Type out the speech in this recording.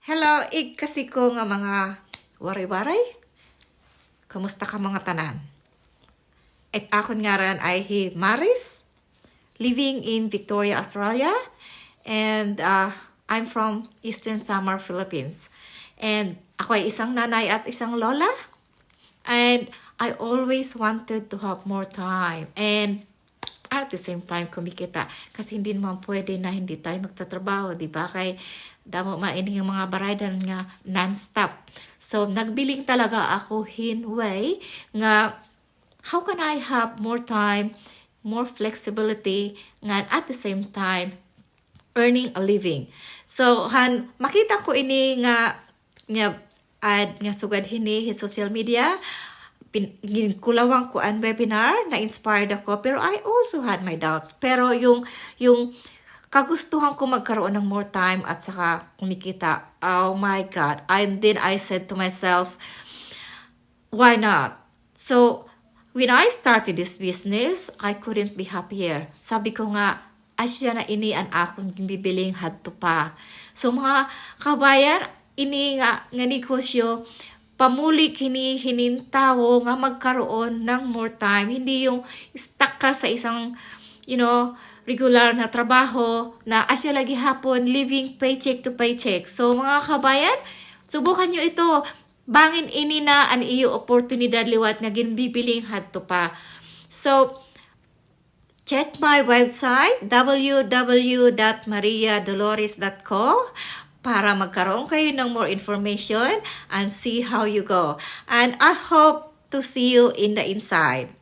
Hello, kasi ko nga mga waray-waray. Kumusta ka mga tanan? At akon nga ran ay Maris, living in Victoria, Australia. And I'm from Eastern Samar, Philippines. And ako ay isang nanay at isang lola. And I always wanted to have more time. And at the same time, kumikita. Kasi hindi naman pwede na hindi tayo magtatrabaho, di ba? Kay damo maining yung mga baraydal nga non-stop. So, nagbiling talaga ako hinway nga how can I have more time, more flexibility, nga at the same time, earning a living. So, makita ko ini nga ad nga sugad hini hit social media, kulawang ko ang webinar, na-inspired ako, pero I also had my doubts. Pero yung kagustuhan ko magkaroon ng more time at saka kumikita, oh my God. And then I said to myself, why not? So, when I started this business, I couldn't be happier. Sabi ko nga, asya na ini ang akong bibiling hadto pa. So, mga kabayan, ini nga negosyo, pamuli hinintawo nga magkaroon ng more time. Hindi yung stuck ka sa isang, regular na trabaho na asya lagi hapon, living paycheck to paycheck. So mga kabayan, subukan nyo ito. Bangin ini na ang iyo oportunidad liwat nga ginbibiling hadto pa. So, check my website, www.mariadolores.co para magkaroon kayo ng more information and see how you go. And I hope to see you in the inside.